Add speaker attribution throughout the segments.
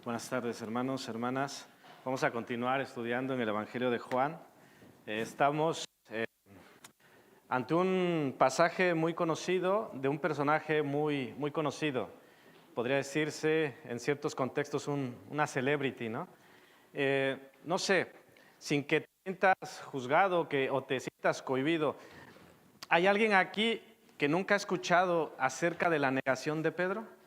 Speaker 1: Buenas tardes, hermanos, hermanas. Vamos a continuar estudiando en el Evangelio de Juan. Estamos ante un pasaje muy conocido de un personaje muy conocido. Podría decirse en ciertos contextos una celebrity, ¿no? No sé, sin que te sientas juzgado o te sientas cohibido, ¿hay alguien aquí que nunca ha escuchado acerca de la negación de Pedro?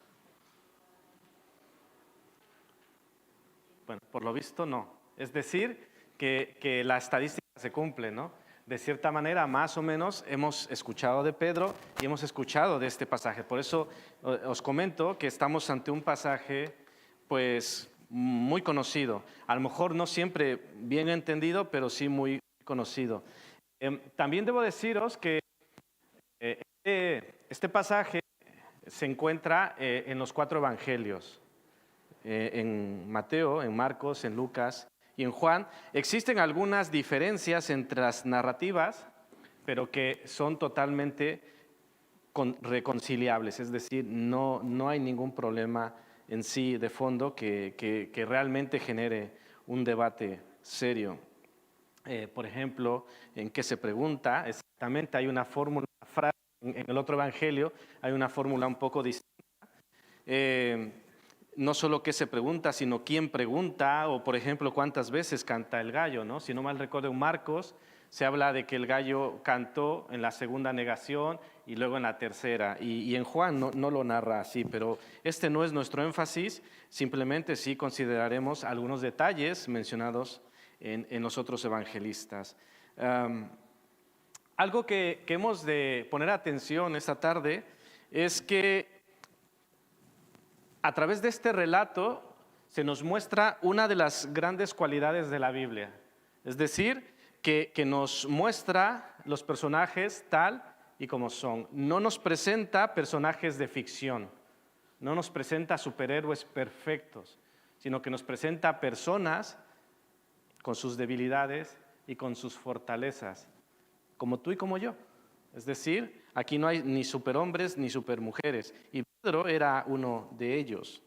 Speaker 1: Bueno, por lo visto no. Es decir, que la estadística se cumple, ¿no? De cierta manera, más o menos, hemos escuchado de Pedro y hemos escuchado de este pasaje. Por eso os comento que estamos ante un pasaje, pues, muy conocido. A lo mejor no siempre bien entendido, pero sí muy conocido. También debo deciros que este pasaje se encuentra en los 4 evangelios. En Mateo, en Marcos, en Lucas y en Juan. Existen algunas diferencias entre las narrativas, pero que son totalmente reconciliables, es decir, no hay ningún problema en sí de fondo que realmente genere un debate serio. Por ejemplo, en qué se pregunta, exactamente hay una fórmula, una frase, en el otro evangelio hay una fórmula un poco distinta. No solo qué se pregunta, sino quién pregunta, o por ejemplo, cuántas veces canta el gallo, ¿no? Si no mal recuerdo, en Marcos se habla de que el gallo cantó en la segunda negación y luego en la tercera, y en Juan no lo narra así, pero este no es nuestro énfasis, simplemente sí consideraremos algunos detalles mencionados en los otros evangelistas. Algo que hemos de poner atención esta tarde es que a través de este relato se nos muestra una de las grandes cualidades de la Biblia. Es decir, que nos muestra los personajes tal y como son. No nos presenta personajes de ficción, no nos presenta superhéroes perfectos, sino que nos presenta personas con sus debilidades y con sus fortalezas, como tú y como yo. Es decir, aquí no hay ni superhombres ni supermujeres, y Pedro era uno de ellos.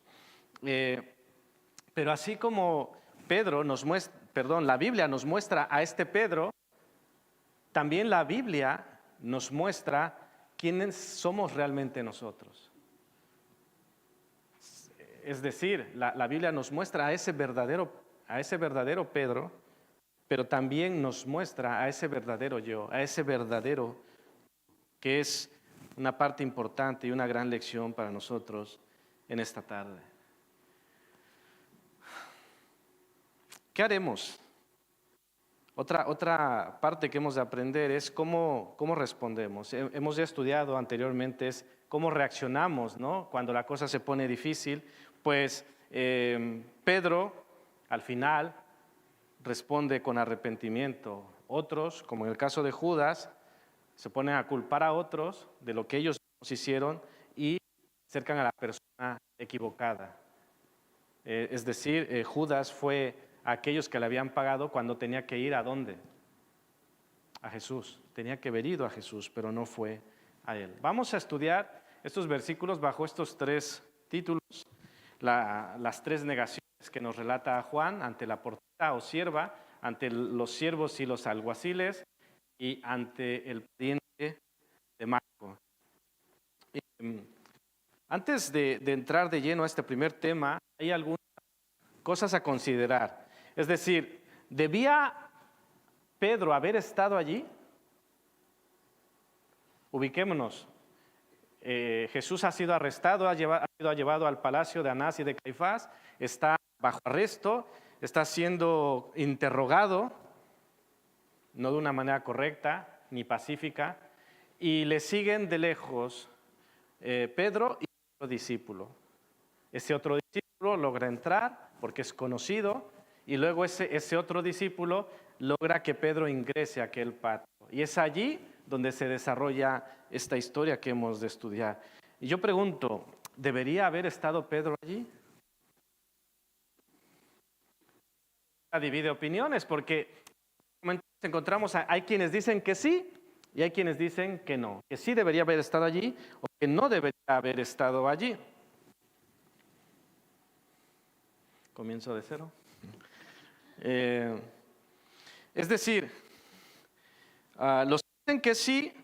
Speaker 1: Pero así como la Biblia nos muestra a este Pedro, también la Biblia nos muestra quiénes somos realmente nosotros. Es decir, la Biblia nos muestra a ese verdadero Pedro, pero también nos muestra a ese verdadero yo, a ese verdadero que es una parte importante y una gran lección para nosotros en esta tarde. ¿Qué haremos? Otra parte que hemos de aprender es cómo respondemos. Hemos ya estudiado anteriormente es cómo reaccionamos, ¿no? Cuando la cosa se pone difícil. Pues Pedro, al final, responde con arrepentimiento. Otros, como en el caso de Judas, se ponen a culpar a otros de lo que ellos hicieron y acercan a la persona equivocada. Es decir, Judas fue a aquellos que le habían pagado cuando tenía que ir ¿a dónde? A Jesús. Tenía que haber ido a Jesús, pero no fue a él. Vamos a estudiar estos versículos bajo estos 3 títulos, las 3 negaciones que nos relata Juan ante la portera o sierva, ante los siervos y los alguaciles, y ante el pariente de Marco. Antes de entrar de lleno a este primer tema, hay algunas cosas a considerar. Es decir, ¿debía Pedro haber estado allí? Ubiquémonos. Jesús ha sido arrestado, ha sido llevado al palacio de Anás y de Caifás, está bajo arresto, está siendo interrogado, no de una manera correcta ni pacífica, y le siguen de lejos Pedro y otro discípulo. Ese otro discípulo logra entrar porque es conocido, y luego ese otro discípulo logra que Pedro ingrese a aquel patio. Y es allí donde se desarrolla esta historia que hemos de estudiar. Y yo pregunto, ¿debería haber estado Pedro allí? Divide opiniones porque encontramos, hay quienes dicen que sí y hay quienes dicen que no, que sí debería haber estado allí o que no debería haber estado allí. Comienzo de cero. Es decir, los que dicen que sí,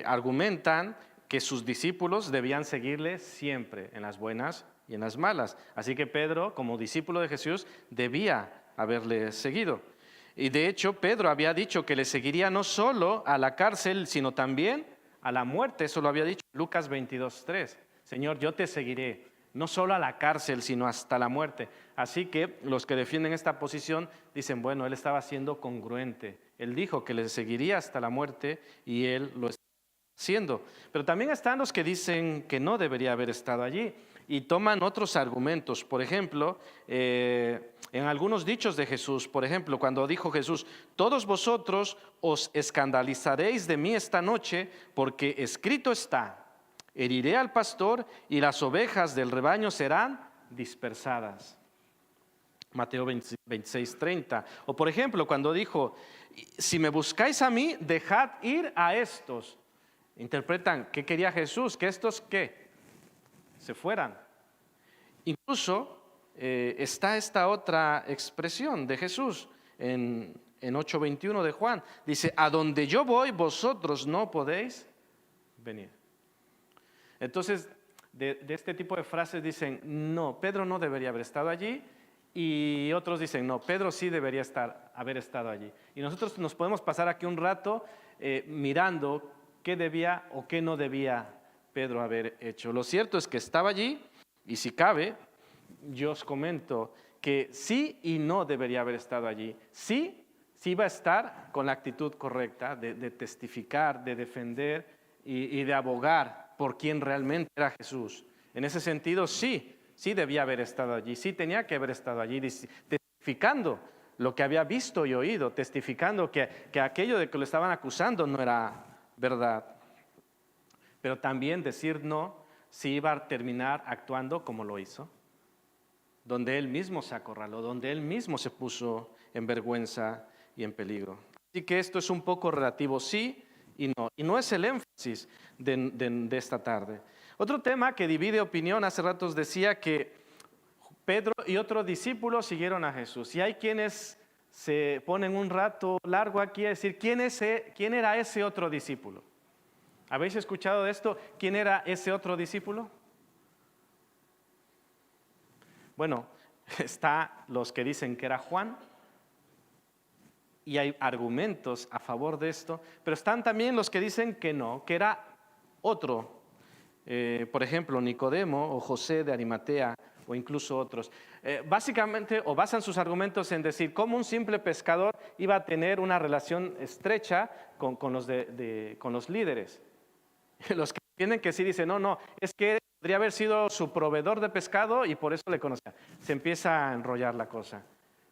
Speaker 1: argumentan que sus discípulos debían seguirle siempre, en las buenas y en las malas. Así que Pedro, como discípulo de Jesús, debía haberle seguido. Y de hecho, Pedro había dicho que le seguiría no solo a la cárcel, sino también a la muerte. Eso lo había dicho Lucas 22:3. Señor, yo te seguiré, no solo a la cárcel, sino hasta la muerte. Así que los que defienden esta posición dicen, bueno, él estaba siendo congruente. Él dijo que le seguiría hasta la muerte y él lo está haciendo. Pero también están los que dicen que no debería haber estado allí y toman otros argumentos. Por ejemplo, en algunos dichos de Jesús, por ejemplo, cuando dijo Jesús, todos vosotros os escandalizaréis de mí esta noche, porque escrito está, heriré al pastor y las ovejas del rebaño serán dispersadas. Mateo 26:30. O por ejemplo, cuando dijo, si me buscáis a mí, dejad ir a estos. Interpretan, ¿qué quería Jesús? Que estos, ¿qué? Se fueran. Incluso está esta otra expresión de Jesús en 8:21 de Juan. Dice, a donde yo voy, vosotros no podéis venir. Entonces, de este tipo de frases dicen, no, Pedro no debería haber estado allí. Y otros dicen, no, Pedro sí debería haber estado allí. Y nosotros nos podemos pasar aquí un rato mirando qué debía o qué no debía Pedro haber hecho. Lo cierto es que estaba allí y si cabe, yo os comento que sí y no debería haber estado allí. Sí iba a estar con la actitud correcta de testificar, de defender y de abogar por quien realmente era Jesús. En ese sentido, sí debía haber estado allí, sí tenía que haber estado allí, testificando lo que había visto y oído, testificando que aquello de que lo estaban acusando no era verdad. Pero también decir no, si iba a terminar actuando como lo hizo, donde él mismo se acorraló, donde él mismo se puso en vergüenza y en peligro. Así que esto es un poco relativo, sí y no es el énfasis de esta tarde. Otro tema que divide opinión, hace ratos decía que Pedro y otro discípulo siguieron a Jesús. Y hay quienes se ponen un rato largo aquí a decir, ¿quién era ese otro discípulo? ¿Habéis escuchado de esto? ¿Quién era ese otro discípulo? Bueno, está los que dicen que era Juan, y hay argumentos a favor de esto, pero están también los que dicen que no, que era otro. Por ejemplo, Nicodemo o José de Arimatea o incluso otros. Básicamente, o basan sus argumentos en decir cómo un simple pescador iba a tener una relación estrecha con los líderes. Los que tienen que sí dicen, no, es que podría haber sido su proveedor de pescado y por eso le conocía. Se empieza a enrollar la cosa.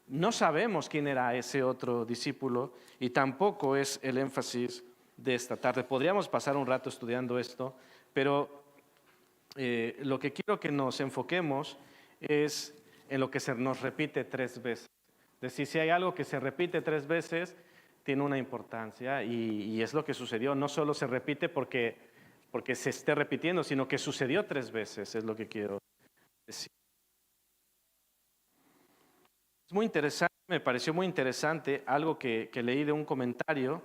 Speaker 1: No sabemos quién era ese otro discípulo y tampoco es el énfasis de esta tarde. Podríamos pasar un rato estudiando esto, pero lo que quiero que nos enfoquemos es en lo que se nos repite 3 veces. Es decir, si hay algo que se repite 3 veces, tiene una importancia y es lo que sucedió. No solo se repite porque se esté repitiendo, sino que sucedió 3 veces, es lo que quiero decir. Es muy interesante, me pareció muy interesante algo que leí de un comentario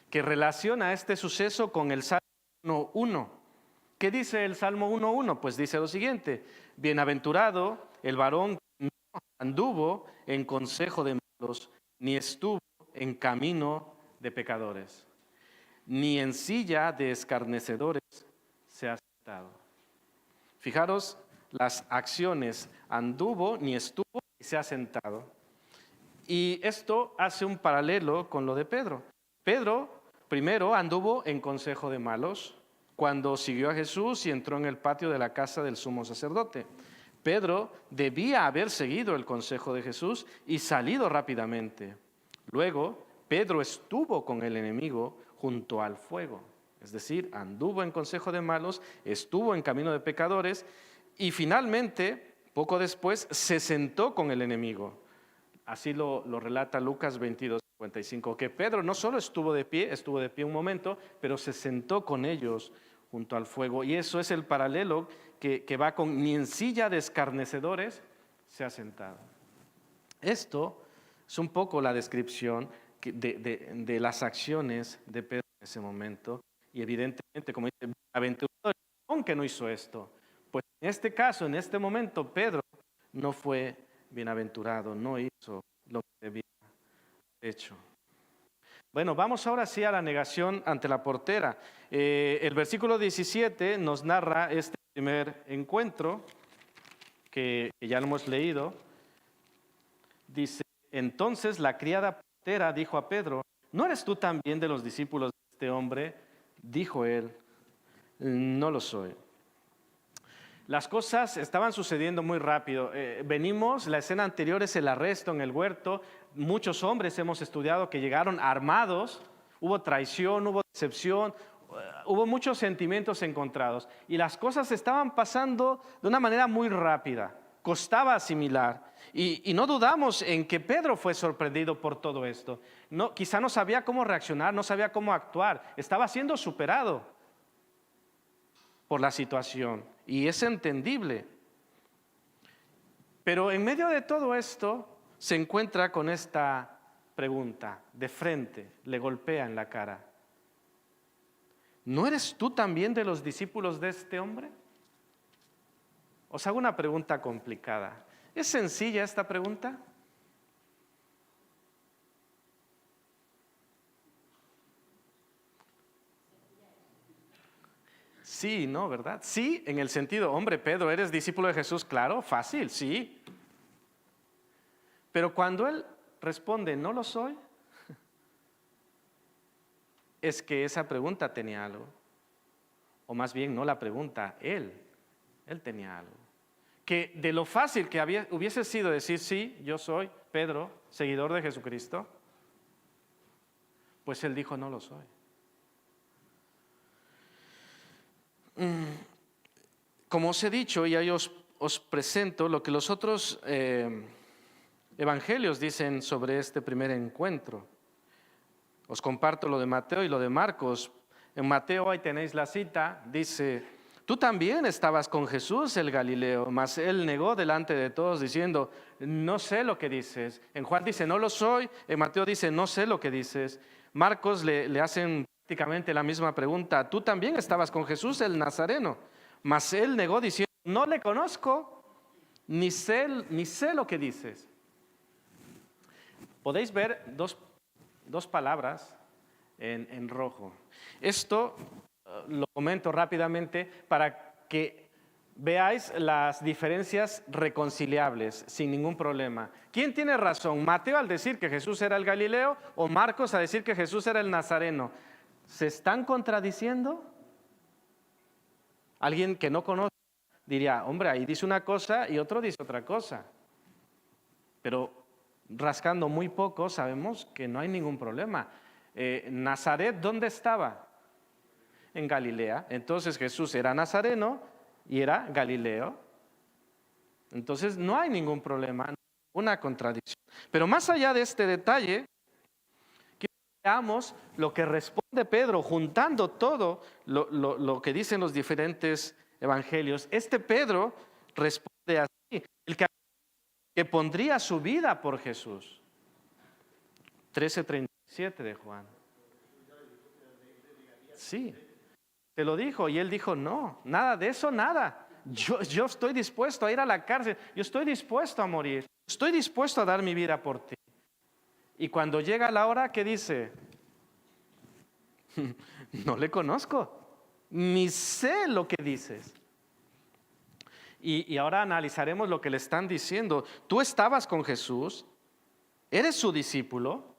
Speaker 1: que relaciona este suceso con el Salmo 1:1. ¿Qué dice el Salmo 1:1? Pues dice lo siguiente, bienaventurado el varón que no anduvo en consejo de malos, ni estuvo en camino de pecadores, ni en silla de escarnecedores se ha sentado. Fijaros las acciones, anduvo, ni estuvo, y se ha sentado. Y esto hace un paralelo con lo de Pedro. Pedro primero anduvo en consejo de malos cuando siguió a Jesús y entró en el patio de la casa del sumo sacerdote. Pedro debía haber seguido el consejo de Jesús y salido rápidamente. Luego, Pedro estuvo con el enemigo junto al fuego. Es decir, anduvo en consejo de malos, estuvo en camino de pecadores y finalmente, poco después, se sentó con el enemigo. Así lo relata Lucas 22:55, que Pedro no solo estuvo de pie un momento, pero se sentó con ellos junto al fuego. Y eso es el paralelo que va con ni en silla de escarnecedores se ha sentado. Esto es un poco la descripción de las acciones de Pedro en ese momento. Y evidentemente, como dice, bienaventurado aunque no hizo esto. Pues en este caso, en este momento, Pedro no fue bienaventurado, no hizo lo que debía haber hecho. Bueno, vamos ahora sí a la negación ante la portera. El versículo 17 nos narra este primer encuentro que ya lo hemos leído. Dice, entonces la criada portera dijo a Pedro, ¿no eres tú también de los discípulos de este hombre? Dijo él, no lo soy. Las cosas estaban sucediendo muy rápido. La escena anterior es el arresto en el huerto. Muchos hombres hemos estudiado que llegaron armados. Hubo traición, hubo decepción, hubo muchos sentimientos encontrados. Y las cosas estaban pasando de una manera muy rápida. Costaba asimilar. Y no dudamos en que Pedro fue sorprendido por todo esto. No, quizá no sabía cómo reaccionar, no sabía cómo actuar. Estaba siendo superado por la situación, y es entendible. Pero en medio de todo esto se encuentra con esta pregunta de frente, le golpea en la cara. ¿No eres tú también de los discípulos de este hombre? Os hago una pregunta complicada. ¿Es sencilla esta pregunta? Sí, ¿no? ¿Verdad? Sí, en el sentido, hombre, Pedro, ¿eres discípulo de Jesús? Claro, fácil, sí. Pero cuando él responde, no lo soy, es que esa pregunta tenía algo. O más bien, no la pregunta, él tenía algo. Que de lo fácil que hubiese sido decir, sí, yo soy Pedro, seguidor de Jesucristo, pues él dijo, no lo soy. Como os he dicho, y ahí os presento lo que los otros evangelios dicen sobre este primer encuentro. Os comparto lo de Mateo y lo de Marcos. En Mateo, ahí tenéis la cita, dice, tú también estabas con Jesús el Galileo, mas él negó delante de todos diciendo, no sé lo que dices. En Juan dice, no lo soy. En Mateo dice, no sé lo que dices. Marcos le hacen prácticamente la misma pregunta, tú también estabas con Jesús el Nazareno, mas él negó diciendo, no le conozco, ni sé lo que dices. Podéis ver dos palabras en rojo. Esto lo comento rápidamente para que veáis las diferencias reconciliables sin ningún problema. ¿Quién tiene razón? ¿Mateo al decir que Jesús era el Galileo o Marcos a decir que Jesús era el Nazareno? ¿Se están contradiciendo? Alguien que no conoce diría, hombre, ahí dice una cosa y otro dice otra cosa. Pero rascando muy poco sabemos que no hay ningún problema. Nazaret, ¿dónde estaba? En Galilea. Entonces Jesús era nazareno y era Galileo. Entonces no hay ningún problema, una contradicción. Pero más allá de este detalle, veamos lo que responde Pedro, juntando todo lo que dicen los diferentes evangelios. Este Pedro responde así, el que pondría su vida por Jesús. 13:37 de Juan. Sí, te lo dijo y él dijo, no, nada de eso, nada. Yo estoy dispuesto a ir a la cárcel, yo estoy dispuesto a morir, estoy dispuesto a dar mi vida por ti. Y cuando llega la hora, ¿qué dice? No le conozco, ni sé lo que dices. Y ahora analizaremos lo que le están diciendo. Tú estabas con Jesús, eres su discípulo,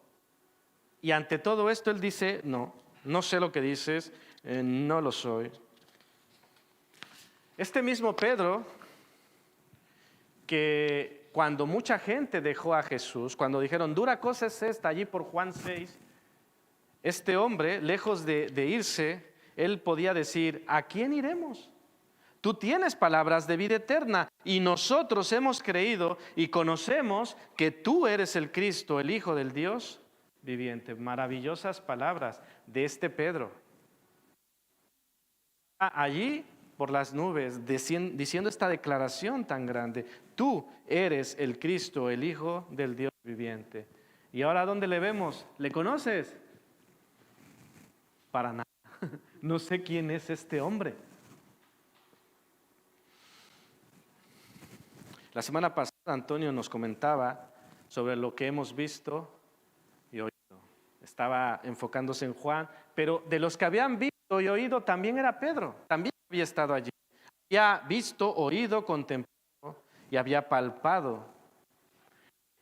Speaker 1: y ante todo esto él dice, no sé lo que dices, no lo soy. Este mismo Pedro, que cuando mucha gente dejó a Jesús, cuando dijeron, dura cosa es esta, allí por Juan 6, este hombre, lejos de irse, él podía decir, ¿a quién iremos? Tú tienes palabras de vida eterna y nosotros hemos creído y conocemos que tú eres el Cristo, el Hijo del Dios viviente. Maravillosas palabras de este Pedro. allí por las nubes diciendo esta declaración tan grande: tú eres el Cristo, el Hijo del Dios viviente. ¿Y ahora dónde le vemos? ¿Le conoces? Para nada. No sé quién es este hombre. La semana pasada Antonio nos comentaba sobre lo que hemos visto y oído. Estaba enfocándose en Juan, pero de los que habían visto y oído también era Pedro. También había estado allí. Había visto, oído, contemplado y había palpado.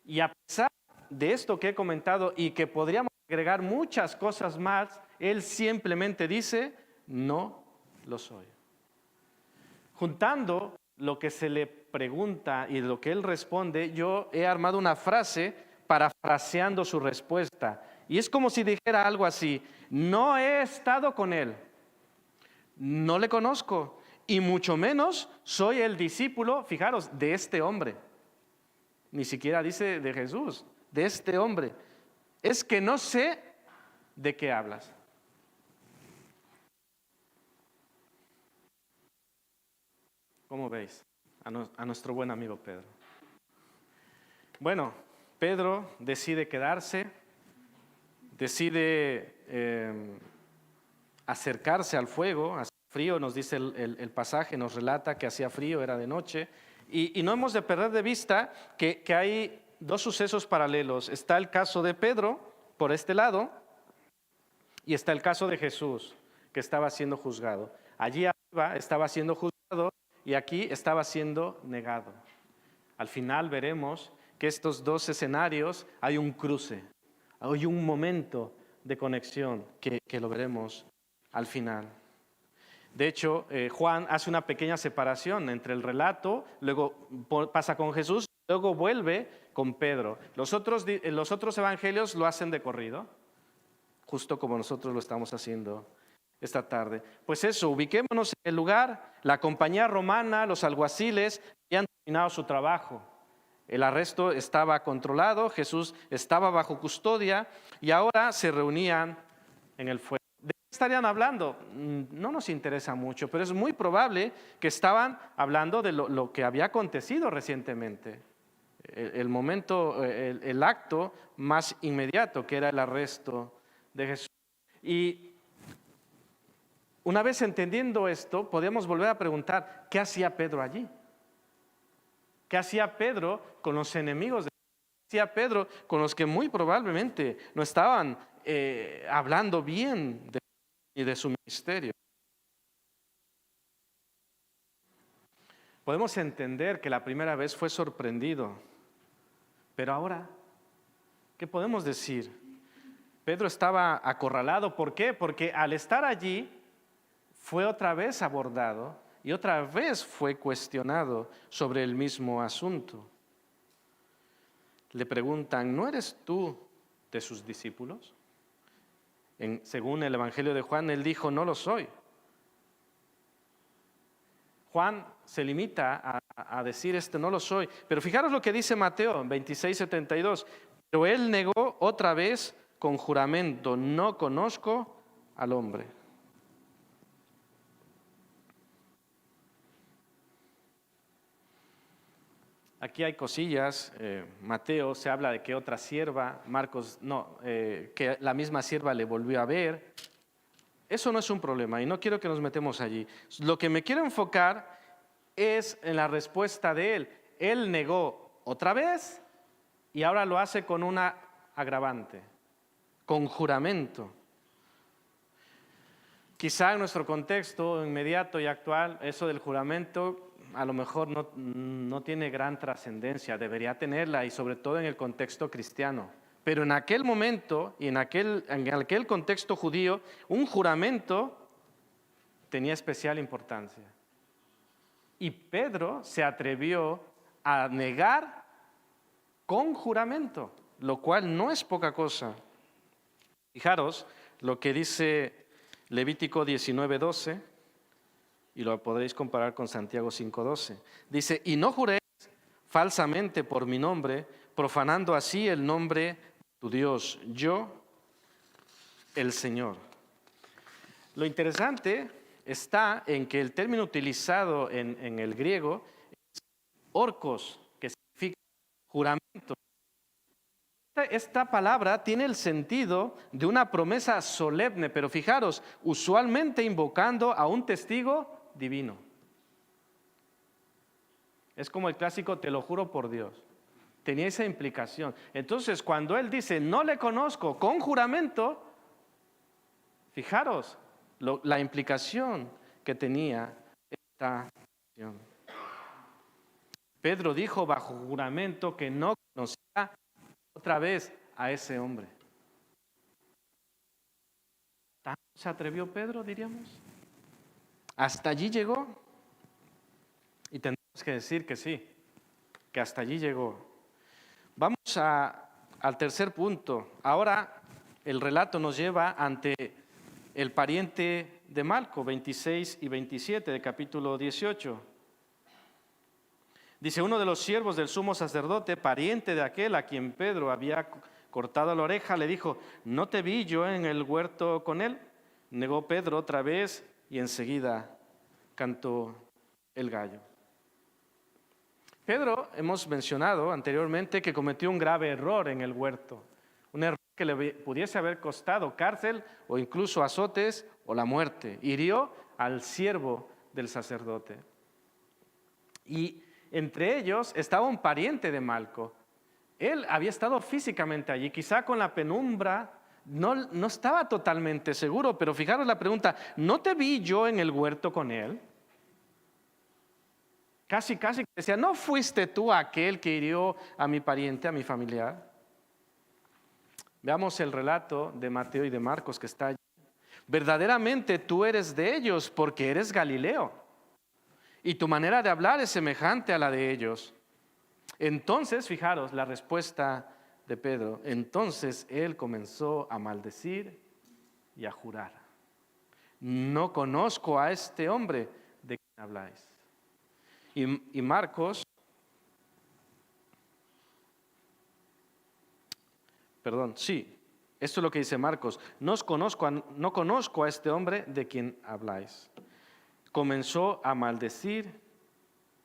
Speaker 1: Y a pesar de esto que he comentado y que podríamos agregar muchas cosas más, él simplemente dice: no lo soy. Juntando lo que se le pregunta y lo que él responde, yo he armado una frase parafraseando su respuesta. Y es como si dijera algo así: no he estado con él, no le conozco, y mucho menos soy el discípulo, fijaros, de este hombre. Ni siquiera dice de Jesús, de este hombre. Es que no sé de qué hablas. ¿Cómo veis a nuestro buen amigo Pedro? Bueno, Pedro decide quedarse, decide acercarse al fuego. Hacía frío, nos dice el pasaje, nos relata que hacía frío, era de noche. Y no hemos de perder de vista que hay dos sucesos paralelos. Está el caso de Pedro, por este lado, y está el caso de Jesús, que estaba siendo juzgado. Allí arriba estaba siendo juzgado y aquí estaba siendo negado. Al final veremos que estos dos escenarios hay un cruce, hay un momento de conexión que lo veremos al final. De hecho, Juan hace una pequeña separación entre el relato, luego pasa con Jesús, luego vuelve con Pedro. Los otros evangelios lo hacen de corrido, justo como nosotros lo estamos haciendo esta tarde. Pues eso, ubiquémonos en el lugar. La compañía romana, los alguaciles, habían terminado su trabajo. El arresto estaba controlado, Jesús estaba bajo custodia y ahora se reunían en el fuego. ¿De qué estarían hablando? No nos interesa mucho, pero es muy probable que estaban hablando de lo que había acontecido recientemente. El momento, el acto más inmediato, que era el arresto de Jesús. Y una vez entendiendo esto, podemos volver a preguntar: ¿qué hacía Pedro allí? ¿Qué hacía Pedro con los enemigos de Jesús? ¿Qué hacía Pedro con los que muy probablemente no estaban hablando bien de su ministerio? Podemos entender que la primera vez fue sorprendido, pero ahora, ¿qué podemos decir? Pedro estaba acorralado. ¿Por qué? Porque al estar allí fue otra vez abordado y otra vez fue cuestionado sobre el mismo asunto. Le preguntan: ¿no eres tú de sus discípulos? Según el Evangelio de Juan, él dijo: no lo soy. Juan se limita a decir no lo soy. Pero fijaros lo que dice Mateo 26:72. Pero él negó otra vez con juramento: no conozco al hombre. Aquí hay cosillas. Mateo se habla de que otra sierva, Marcos no, que la misma sierva le volvió a ver. Eso no es un problema y no quiero que nos metemos allí. Lo que me quiero enfocar es en la respuesta de él. Él negó otra vez y ahora lo hace con una agravante, con juramento. Quizá en nuestro contexto inmediato y actual, eso del juramento a lo mejor no tiene gran trascendencia, debería tenerla, y sobre todo en el contexto cristiano. Pero en aquel momento y en aquel contexto judío, un juramento tenía especial importancia. Y Pedro se atrevió a negar con juramento, lo cual no es poca cosa. Fijaros lo que dice Levítico 19:12, y lo podréis comparar con Santiago 5:12. Dice: y no juréis falsamente por mi nombre, profanando así el nombre de tu Dios, yo, el Señor. Lo interesante está en que el término utilizado en el griego es orcos, que significa juramento. Esta palabra tiene el sentido de una promesa solemne, pero fijaros, usualmente invocando a un testigo divino. Es como el clásico, te lo juro por Dios. Tenía esa implicación. Entonces, cuando él dice, no le conozco, con juramento, fijaros la implicación que tenía esta acción. Pedro dijo bajo juramento que no conocía otra vez a ese hombre. ¿Tanto se atrevió Pedro, diríamos? ¿Hasta allí llegó? Y tendremos que decir que sí, que hasta allí llegó. Vamos al tercer punto. Ahora el relato nos lleva ante el pariente de Malco, 26 y 27 de capítulo 18. Dice, uno de los siervos del sumo sacerdote, pariente de aquel a quien Pedro había cortado la oreja, le dijo, ¿no te vi yo en el huerto con él? Negó Pedro otra vez y enseguida cantó el gallo. Pedro, hemos mencionado anteriormente que cometió un grave error en el huerto, un error que le pudiese haber costado cárcel o incluso azotes o la muerte. Hirió al siervo del sacerdote. Y entre ellos estaba un pariente de Malco. Él había estado físicamente allí, quizá con la penumbra, no estaba totalmente seguro, pero fijaros la pregunta, ¿no te vi yo en el huerto con él? Casi decía, ¿no fuiste tú aquel que hirió a mi pariente, a mi familiar? Veamos el relato de Mateo y de Marcos que está allí. Verdaderamente tú eres de ellos porque eres Galileo y tu manera de hablar es semejante a la de ellos. Entonces, fijaros la respuesta de Pedro. Entonces él comenzó a maldecir y a jurar. No conozco a este hombre de quien habláis. Y Marcos, sí, esto es lo que dice Marcos. No conozco a este hombre de quien habláis. Comenzó a maldecir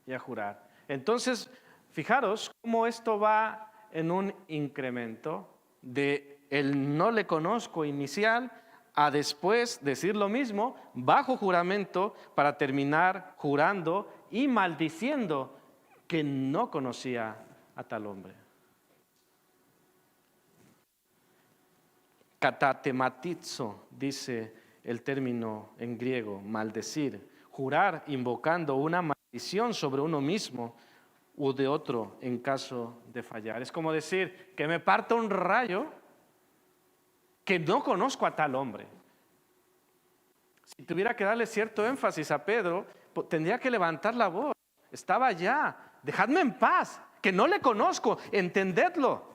Speaker 1: y a jurar. Entonces, fijaros cómo esto va en un incremento de el no le conozco inicial a después decir lo mismo bajo juramento para terminar jurando y maldiciendo que no conocía a tal hombre. Katatematizo, dice el término en griego, maldecir, jurar invocando una maldición sobre uno mismo u de otro en caso de fallar. Es como decir que me parta un rayo que no conozco a tal hombre. Si tuviera que darle cierto énfasis a Pedro, tendría que levantar la voz. Estaba allá, dejadme en paz, que no le conozco, entendedlo.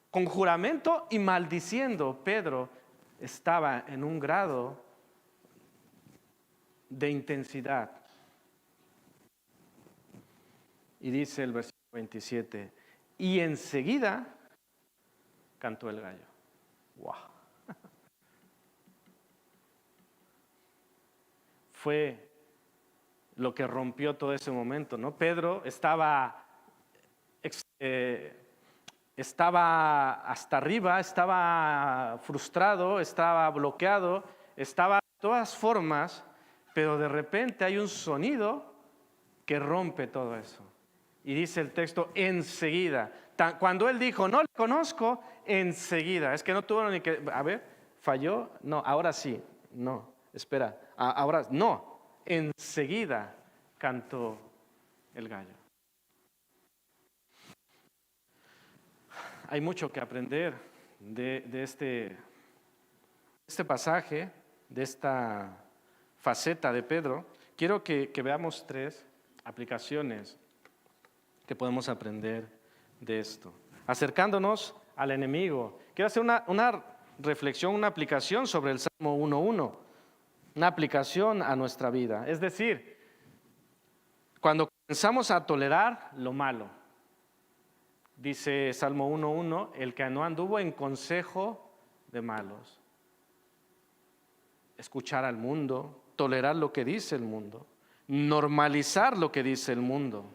Speaker 1: Con juramento y maldiciendo, Pedro estaba en un grado de intensidad. Y dice el versículo 27, y enseguida cantó el gallo. ¡Wow! Fue lo que rompió todo ese momento, ¿no? Pedro estaba hasta arriba, estaba frustrado, estaba bloqueado, estaba de todas formas, pero de repente hay un sonido que rompe todo eso. Y dice el texto, enseguida. Cuando él dijo, no le conozco, enseguida. Es que no tuvo ni que, a ver, falló, no, ahora sí, no, espera, ahora no, enseguida cantó el gallo. Hay mucho que aprender de este pasaje, de esta faceta de Pedro. Quiero que veamos 3 aplicaciones que podemos aprender de esto. Acercándonos al enemigo. Quiero hacer una reflexión, una aplicación sobre el Salmo 1:1. Una aplicación a nuestra vida. Es decir, cuando comenzamos a tolerar lo malo, dice Salmo 1:1, el que no anduvo en consejo de malos. Escuchar al mundo, tolerar lo que dice el mundo, normalizar lo que dice el mundo.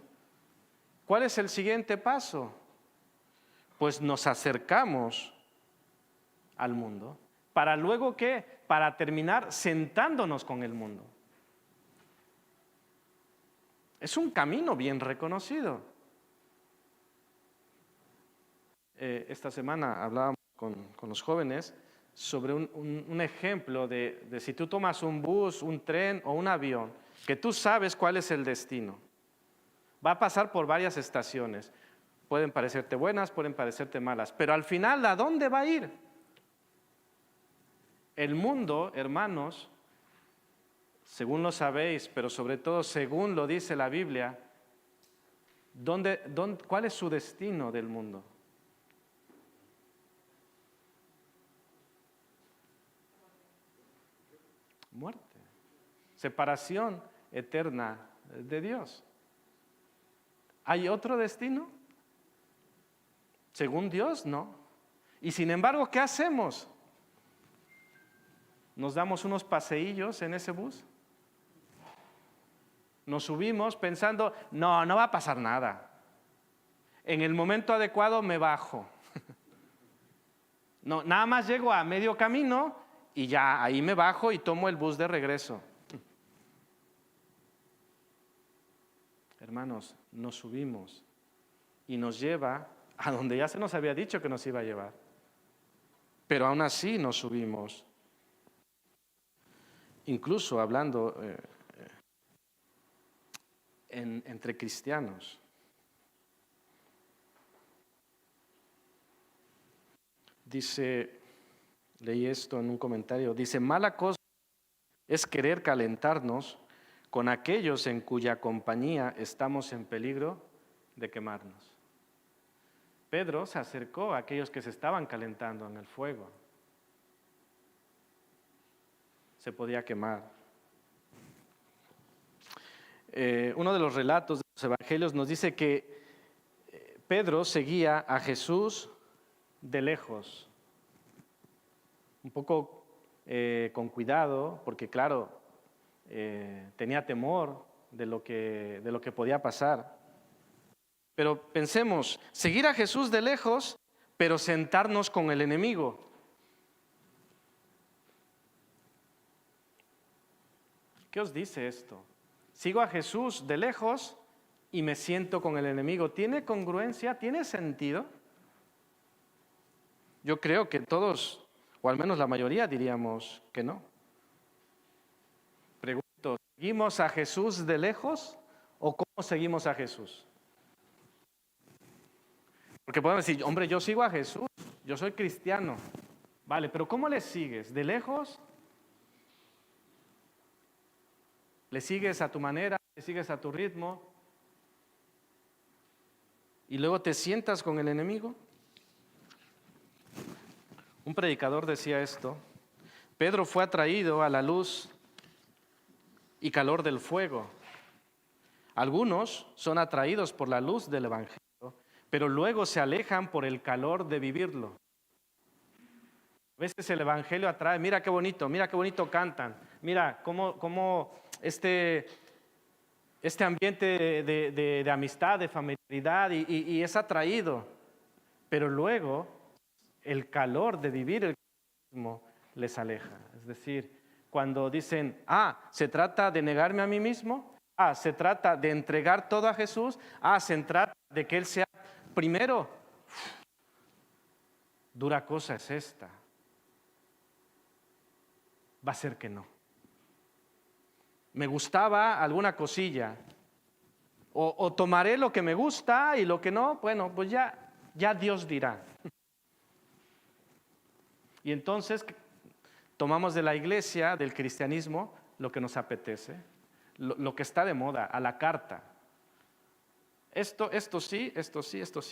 Speaker 1: ¿Cuál es el siguiente paso? Pues nos acercamos al mundo. ¿Para luego qué? Para terminar sentándonos con el mundo. Es un camino bien reconocido. Esta semana hablábamos con los jóvenes sobre un ejemplo de si tú tomas un bus, un tren o un avión, que tú sabes cuál es el destino. Va a pasar por varias estaciones. Pueden parecerte buenas, pueden parecerte malas, pero al final, ¿a dónde va a ir? El mundo, hermanos, según lo sabéis, pero sobre todo según lo dice la Biblia, ¿cuál es su destino del mundo? Muerte, separación eterna de Dios. ¿Hay otro destino? Según Dios, no. Y sin embargo, ¿qué hacemos? ¿Nos damos unos paseillos en ese bus? Nos subimos pensando, no va a pasar nada. En el momento adecuado me bajo. No, nada más llego a medio camino y ya ahí me bajo y tomo el bus de regreso. Hermanos, nos subimos y nos lleva a donde ya se nos había dicho que nos iba a llevar. Pero aún así nos subimos. Incluso hablando entre cristianos. Dice, leí esto en un comentario, dice, mala cosa es querer calentarnos con aquellos en cuya compañía estamos en peligro de quemarnos. Pedro se acercó a aquellos que se estaban calentando en el fuego. Se podía quemar. Uno de los relatos de los evangelios nos dice que Pedro seguía a Jesús de lejos, un poco con cuidado, porque claro, tenía temor de lo que podía pasar. Pero pensemos, seguir a Jesús de lejos, pero sentarnos con el enemigo. ¿Qué os dice esto? Sigo a Jesús de lejos y me siento con el enemigo. ¿Tiene congruencia? ¿Tiene sentido? Yo creo que todos, o al menos la mayoría, diríamos que no. Pregunto, ¿seguimos a Jesús de lejos o cómo seguimos a Jesús? Porque podemos decir, hombre, yo sigo a Jesús, yo soy cristiano. Vale, pero ¿cómo le sigues? ¿De lejos? ¿Le sigues a tu manera? ¿Le sigues a tu ritmo? ¿Y luego te sientas con el enemigo? Un predicador decía esto: Pedro fue atraído a la luz y calor del fuego. Algunos son atraídos por la luz del evangelio, pero luego se alejan por el calor de vivirlo. A veces el evangelio atrae, mira qué bonito cantan, mira cómo este ambiente de amistad, de familiaridad y es atraído, pero luego el calor de vivir el cristianismo les aleja. Es decir, cuando dicen, se trata de negarme a mí mismo, se trata de entregar todo a Jesús, se trata de que Él sea primero. Dura cosa es esta. Va a ser que no. Me gustaba alguna cosilla, o tomaré lo que me gusta y lo que no, bueno, pues ya Dios dirá. Y entonces tomamos de la iglesia, del cristianismo, lo que nos apetece, lo que está de moda, a la carta. Esto sí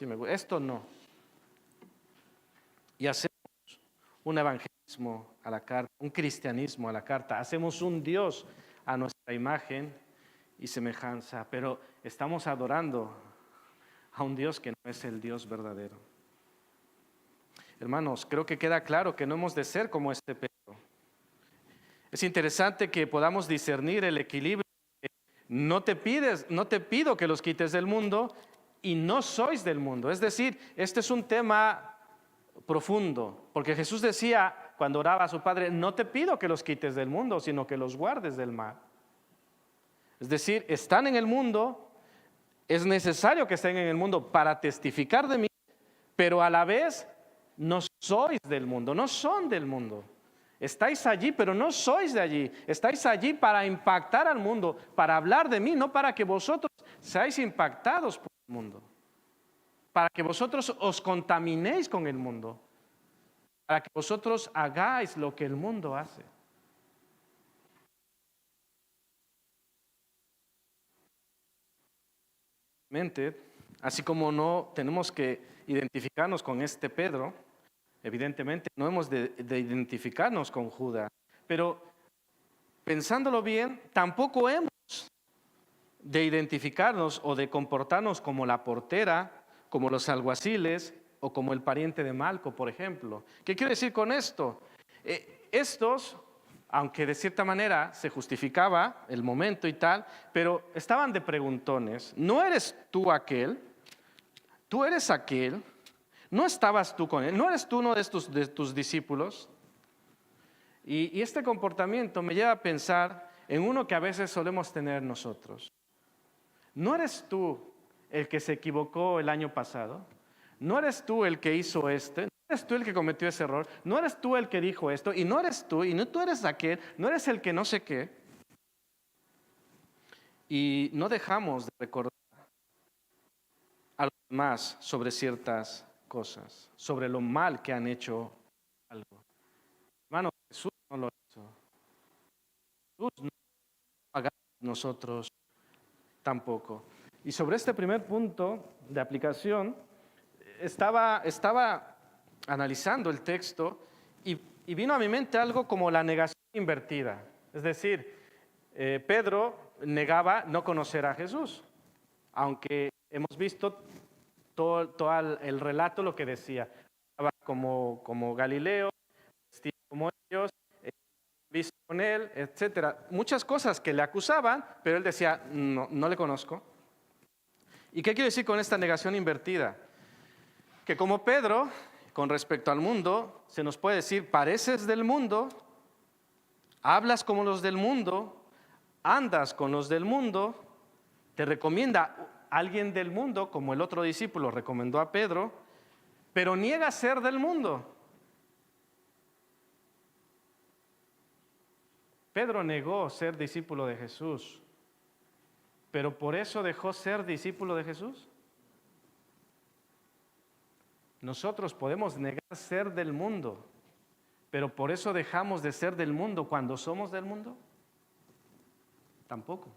Speaker 1: me gusta, esto no. Y hacemos un evangelismo a la carta, un cristianismo a la carta, hacemos un Dios a nuestra imagen y semejanza, pero estamos adorando a un Dios que no es el Dios verdadero. Hermanos, creo que queda claro que no hemos de ser como este Pedro. Es interesante que podamos discernir el equilibrio. No te pido que los quites del mundo y no sois del mundo. Es decir, este es un tema profundo, porque Jesús decía cuando oraba a su Padre, no te pido que los quites del mundo, sino que los guardes del mal. Es decir, están en el mundo, es necesario que estén en el mundo para testificar de mí, pero a la vez no sois del mundo, no son del mundo. Estáis allí, pero no sois de allí. Estáis allí para impactar al mundo, para hablar de mí, no para que vosotros seáis impactados por el mundo. Para que vosotros os contaminéis con el mundo. Para que vosotros hagáis lo que el mundo hace. Así como no tenemos que identificarnos con este Pedro, evidentemente no hemos de identificarnos con Judas, pero pensándolo bien, tampoco hemos de identificarnos o de comportarnos como la portera, como los alguaciles o como el pariente de Malco, por ejemplo. ¿Qué quiero decir con esto? Estos, aunque de cierta manera se justificaba el momento y tal, pero estaban de preguntones. ¿No eres tú aquel? ¿Tú eres aquel? ¿No estabas tú con él? ¿No eres tú uno de tus discípulos? Y este comportamiento me lleva a pensar en uno que a veces solemos tener nosotros. ¿No eres tú el que se equivocó el año pasado? ¿No eres tú el que hizo este? ¿No eres tú el que cometió ese error? ¿No eres tú el que dijo esto? Y no eres tú, y no tú eres aquel, no eres el que no sé qué. Y no dejamos de recordar a los demás sobre ciertas cosas, sobre lo mal que han hecho algo. Hermano, Jesús no lo hizo. Jesús no pagamos nosotros tampoco. Y sobre este primer punto de aplicación, estaba analizando el texto y vino a mi mente algo como la negación invertida. Es decir, Pedro negaba no conocer a Jesús, aunque hemos visto todo el relato, lo que decía. Estaba como Galileo, vestido como ellos, visto con él, etcétera. Muchas cosas que le acusaban, pero él decía, no, no le conozco. ¿Y qué quiero decir con esta negación invertida? Que como Pedro, con respecto al mundo, se nos puede decir, pareces del mundo, hablas como los del mundo, andas con los del mundo, te recomienda alguien del mundo, como el otro discípulo recomendó a Pedro, pero niega ser del mundo. Pedro negó ser discípulo de Jesús, pero por eso dejó ser discípulo de Jesús. Nosotros podemos negar ser del mundo, pero por eso dejamos de ser del mundo cuando somos del mundo. Tampoco.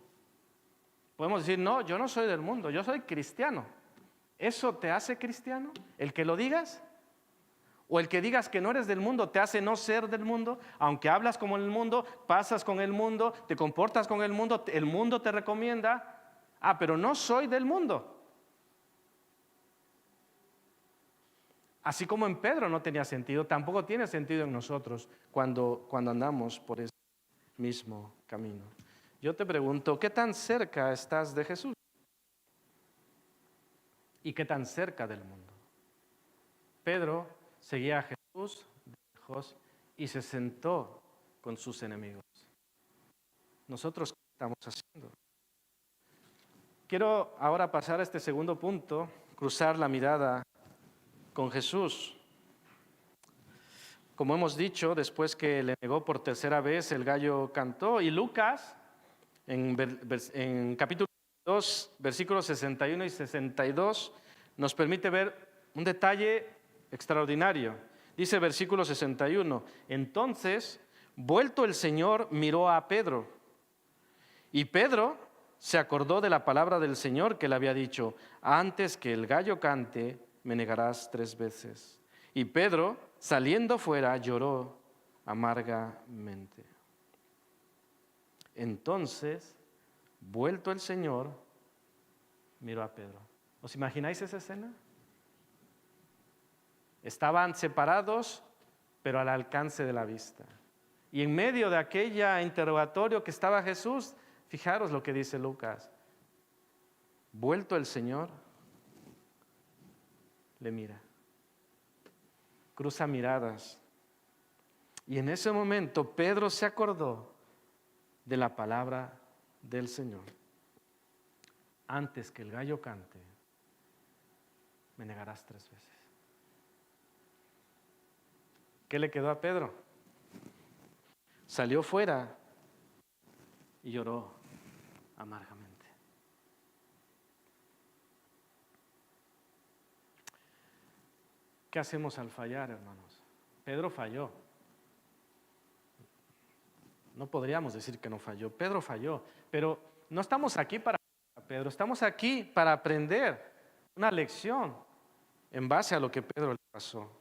Speaker 1: Podemos decir, no, yo no soy del mundo, yo soy cristiano. ¿Eso te hace cristiano? ¿El que lo digas? ¿O el que digas que no eres del mundo te hace no ser del mundo? Aunque hablas como el mundo, pasas con el mundo, te comportas con el mundo te recomienda. Ah, pero no soy del mundo. Así como en Pedro no tenía sentido, tampoco tiene sentido en nosotros cuando andamos por ese mismo camino. Yo te pregunto, ¿qué tan cerca estás de Jesús? ¿Y qué tan cerca del mundo? Pedro seguía a Jesús de lejos y se sentó con sus enemigos. ¿Nosotros qué estamos haciendo? Quiero ahora pasar a este segundo punto, cruzar la mirada con Jesús. Como hemos dicho, después que le negó por tercera vez, el gallo cantó. Y Lucas, en capítulo 2, versículos 61 y 62, nos permite ver un detalle extraordinario. Dice versículo 61, entonces, vuelto el Señor, miró a Pedro. Y Pedro se acordó de la palabra del Señor que le había dicho, antes que el gallo cante, me negarás 3 veces. Y Pedro, saliendo fuera, lloró amargamente. Entonces, vuelto el Señor, miró a Pedro. ¿Os imagináis esa escena? Estaban separados, pero al alcance de la vista. Y en medio de aquella interrogatorio que estaba Jesús, fijaros lo que dice Lucas. Vuelto el Señor, le mira, cruza miradas. Y en ese momento Pedro se acordó de la palabra del Señor. Antes que el gallo cante, me negarás 3 veces. ¿Qué le quedó a Pedro? Salió fuera y lloró amargamente. ¿Qué hacemos al fallar, hermanos? Pedro falló. No podríamos decir que no falló. Pedro falló, pero no estamos aquí para Pedro, estamos aquí para aprender una lección en base a lo que Pedro le pasó.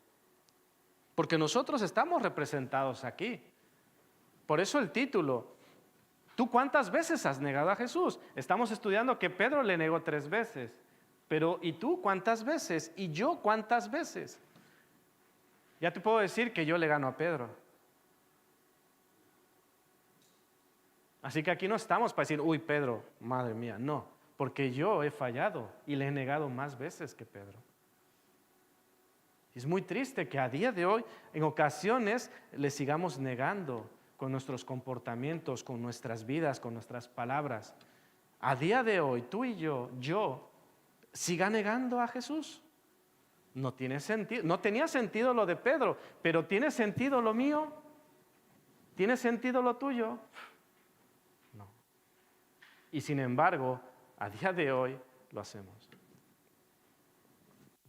Speaker 1: Porque nosotros estamos representados aquí. Por eso el título. ¿Tú cuántas veces has negado a Jesús? Estamos estudiando que Pedro le negó 3 veces. Pero ¿y tú cuántas veces? ¿Y yo cuántas veces? Ya te puedo decir que yo le gano a Pedro. Así que aquí no estamos para decir, uy, Pedro, madre mía, no. Porque yo he fallado y le he negado más veces que Pedro. Es muy triste que a día de hoy, en ocasiones, le sigamos negando con nuestros comportamientos, con nuestras vidas, con nuestras palabras. A día de hoy, tú y yo, siga negando a Jesús. No tiene sentido. No tenía sentido lo de Pedro, pero ¿tiene sentido lo mío? ¿Tiene sentido lo tuyo? No. Y sin embargo, a día de hoy lo hacemos.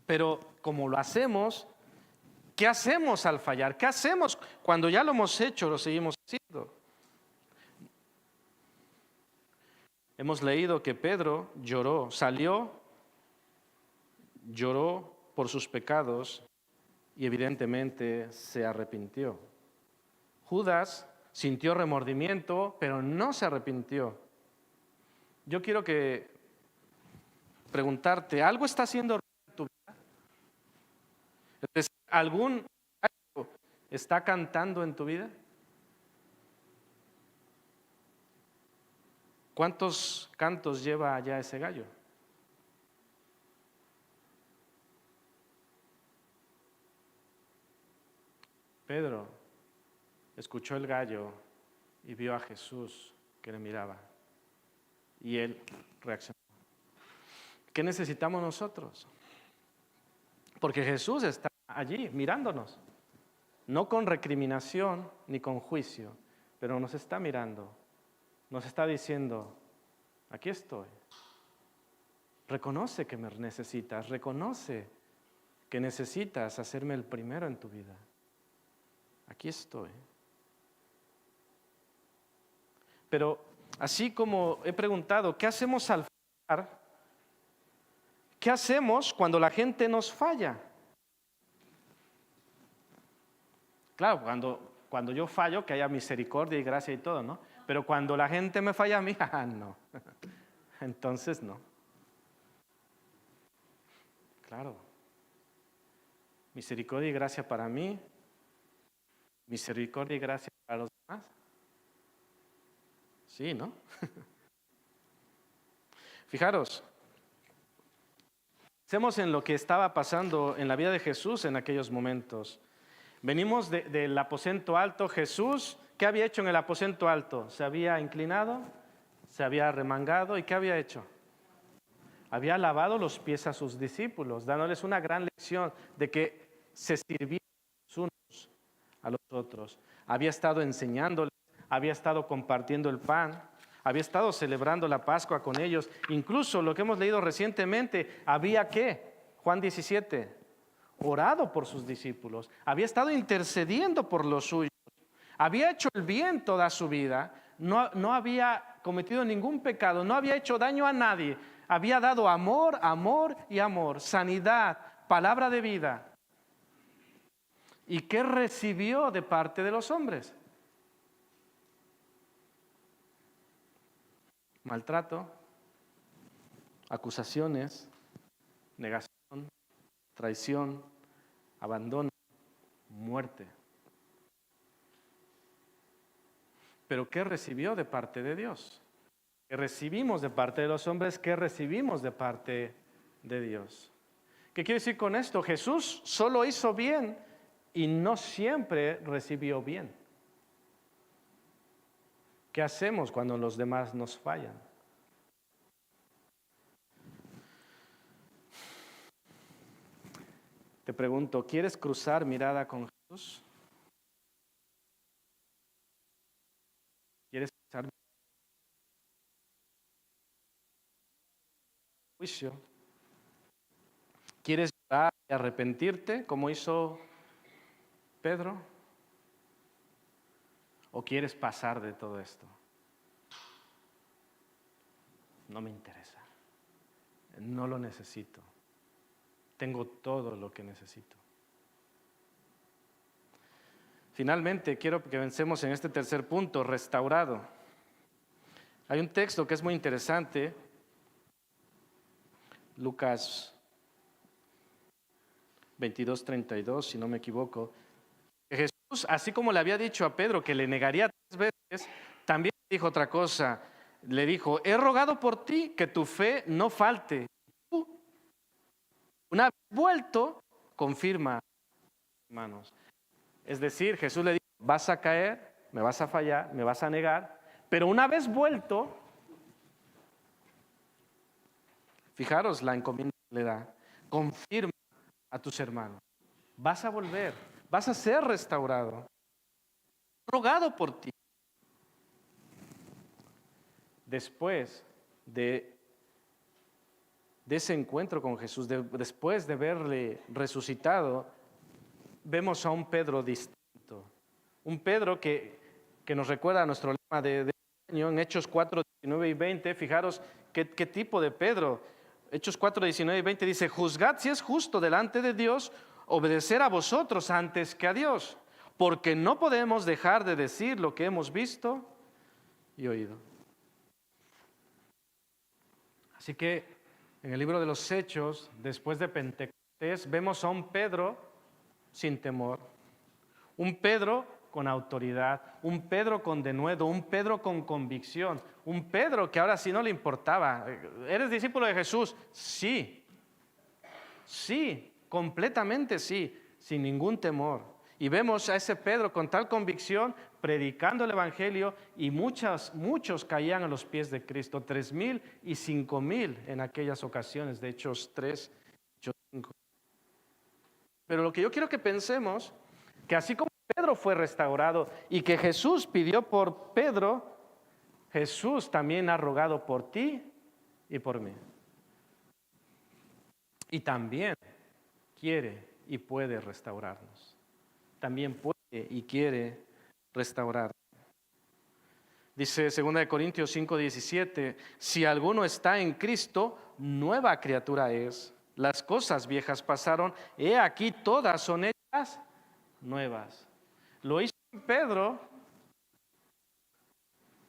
Speaker 1: Pero como lo hacemos, ¿qué hacemos al fallar? ¿Qué hacemos cuando ya lo hemos hecho, lo seguimos haciendo? Hemos leído que Pedro lloró, salió, lloró por sus pecados y evidentemente se arrepintió. Judas sintió remordimiento, pero no se arrepintió. Yo quiero preguntarte, ¿algo está haciendo en tu vida? Es decir, ¿algún gallo está cantando en tu vida? ¿Cuántos cantos lleva ya ese gallo? Pedro escuchó el gallo y vio a Jesús que le miraba y él reaccionó. ¿Qué necesitamos nosotros? Porque Jesús está allí mirándonos, no con recriminación ni con juicio, pero nos está mirando, nos está diciendo, aquí estoy. Reconoce que me necesitas, reconoce que necesitas hacerme el primero en tu vida. Aquí estoy. Pero así como he preguntado, ¿qué hacemos al fallar? ¿Qué hacemos cuando la gente nos falla? Claro, cuando yo fallo, que haya misericordia y gracia y todo, ¿no? Pero cuando la gente me falla a mí, no. Entonces no. Claro. Misericordia y gracia para mí. Misericordia y gracia para los demás. Sí, ¿no? Fijaros, pensemos en lo que estaba pasando en la vida de Jesús en aquellos momentos. Venimos del aposento alto. Jesús, ¿qué había hecho en el aposento alto? Se había inclinado, se había remangado y ¿qué había hecho? Había lavado los pies a sus discípulos, dándoles una gran lección de que se sirvieran los unos a los otros. Había estado enseñándoles, había estado compartiendo el pan, había estado celebrando la Pascua con ellos. Incluso lo que hemos leído recientemente, había ¿qué? Juan 17, orado por sus discípulos, había estado intercediendo por los suyos, había hecho el bien toda su vida, no había cometido ningún pecado, no había hecho daño a nadie, había dado amor, amor y amor, sanidad, palabra de vida. ¿Y qué recibió de parte de los hombres? Maltrato, acusaciones, negación, traición, abandono, muerte. Pero ¿qué recibió de parte de Dios? ¿Qué recibimos de parte de los hombres? ¿Qué recibimos de parte de Dios? ¿Qué quiere decir con esto? Jesús solo hizo bien y no siempre recibió bien. ¿Qué hacemos cuando los demás nos fallan? Te pregunto, ¿quieres cruzar mirada con Jesús? ¿Quieres cruzar juicio? ¿Quieres llorar y arrepentirte como hizo Pedro? ¿O quieres pasar de todo esto? No me interesa. No lo necesito. Tengo todo lo que necesito. Finalmente, quiero que avancemos en este tercer punto, restaurado. Hay un texto que es muy interesante, Lucas 22:32, si no me equivoco. Jesús, así como le había dicho a Pedro que le negaría 3 veces, también dijo otra cosa. Le dijo, he rogado por ti que tu fe no falte. Una vez vuelto, confirma, hermanos. Es decir, Jesús le dijo, vas a caer, me vas a fallar, me vas a negar, pero una vez vuelto, fijaros la encomienda que le da, confirma a tus hermanos, vas a volver, vas a ser restaurado, rogado por ti. Después de ese encuentro con Jesús, después de verle resucitado, vemos a un Pedro distinto. Un Pedro que nos recuerda a nuestro lema de año en Hechos 4, 19 y 20. Fijaros qué tipo de Pedro. Hechos 4, 19 y 20 dice, juzgad si es justo delante de Dios obedecer a vosotros antes que a Dios, porque no podemos dejar de decir lo que hemos visto y oído. Así que en el libro de los Hechos, después de Pentecostés, vemos a un Pedro sin temor, un Pedro con autoridad, un Pedro con denuedo, un Pedro con convicción, un Pedro que ahora sí no le importaba. ¿Eres discípulo de Jesús? Sí, completamente sí, sin ningún temor. Y vemos a ese Pedro con tal convicción predicando el Evangelio y muchos caían a los pies de Cristo, 3,000 y 5,000 en aquellas ocasiones, de Hechos 3, Hechos 5. Pero lo que yo quiero que pensemos, que así como Pedro fue restaurado y que Jesús pidió por Pedro, Jesús también ha rogado por ti y por mí. Y también quiere y puede restaurarnos. También puede y quiere restaurar. Dice 2 Corintios 5:17, si alguno está en Cristo, nueva criatura es. Las cosas viejas pasaron, he aquí todas son hechas nuevas. Lo hizo en Pedro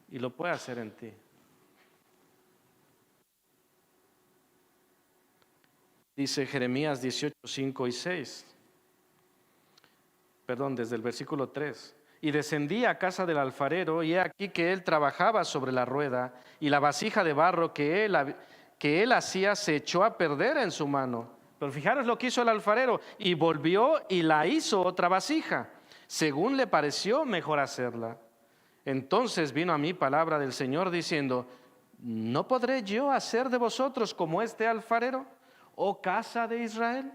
Speaker 1: y lo puede hacer en ti. Dice Jeremías 18:5 y 6. Perdón, desde el versículo 3. Y descendí a casa del alfarero, y he aquí que él trabajaba sobre la rueda, y la vasija de barro que él hacía se echó a perder en su mano. Pero fijaros lo que hizo el alfarero, y volvió y la hizo otra vasija, según le pareció mejor hacerla. Entonces vino a mí palabra del Señor diciendo, ¿no podré yo hacer de vosotros como este alfarero, oh casa de Israel?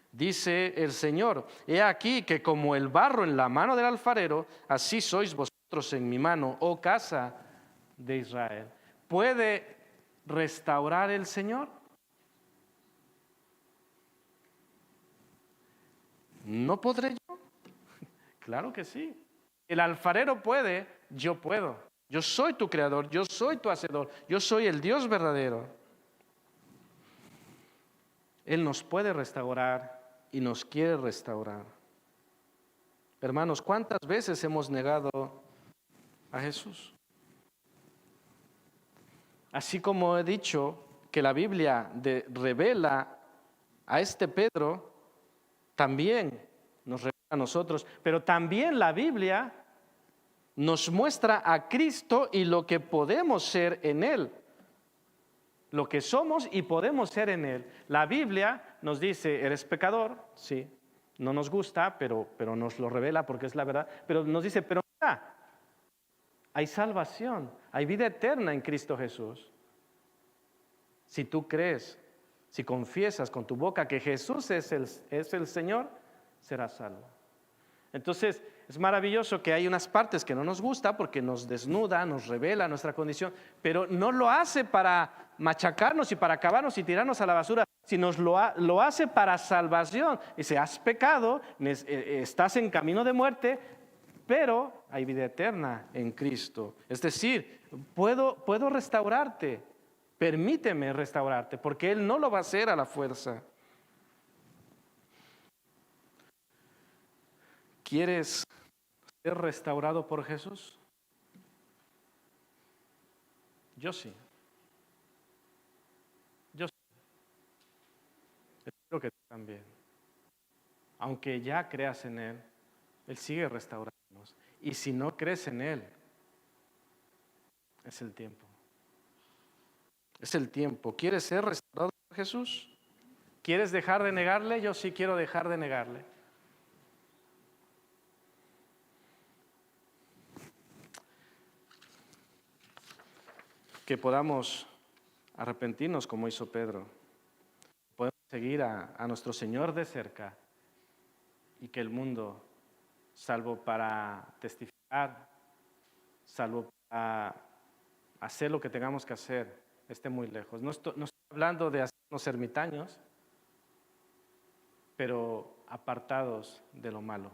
Speaker 1: Dice el Señor, he aquí que como el barro en la mano del alfarero, así sois vosotros en mi mano, oh casa de Israel. ¿Puede restaurar el Señor? ¿No podré yo? Claro que sí. El alfarero puede, yo puedo. Yo soy tu creador, yo soy tu hacedor, yo soy el Dios verdadero. Él nos puede restaurar y nos quiere restaurar. Hermanos, ¿cuántas veces hemos negado a Jesús? Así como he dicho que la Biblia revela a este Pedro, también nos revela a nosotros, pero también la Biblia nos muestra a Cristo y lo que podemos ser en Él. Lo que somos y podemos ser en Él. La Biblia nos dice, eres pecador, sí, no nos gusta, pero nos lo revela porque es la verdad. Pero nos dice, pero mira, hay salvación, hay vida eterna en Cristo Jesús. Si tú crees, si confiesas con tu boca que Jesús es el Señor, serás salvo. Entonces, es maravilloso que hay unas partes que no nos gusta porque nos desnuda, nos revela nuestra condición, pero no lo hace para machacarnos y para acabarnos y tirarnos a la basura, sino lo hace para salvación. Dice, has pecado, estás en camino de muerte, pero hay vida eterna en Cristo. Es decir, puedo restaurarte, permíteme restaurarte, porque Él no lo va a hacer a la fuerza. ¿Quieres ser restaurado por Jesús? Yo sí. Yo sí. Espero que tú también. Aunque ya creas en Él, Él sigue restaurándonos. Y si no crees en Él, es el tiempo. Es el tiempo. ¿Quieres ser restaurado por Jesús? ¿Quieres dejar de negarle? Yo sí quiero dejar de negarle. Que podamos arrepentirnos como hizo Pedro. Podemos seguir a nuestro Señor de cerca y que el mundo, salvo para testificar, salvo para hacer lo que tengamos que hacer, esté muy lejos. No estoy hablando de hacernos ermitaños, pero apartados de lo malo.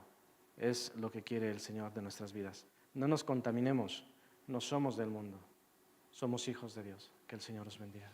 Speaker 1: Es lo que quiere el Señor de nuestras vidas. No nos contaminemos, no somos del mundo. Somos hijos de Dios. Que el Señor os bendiga.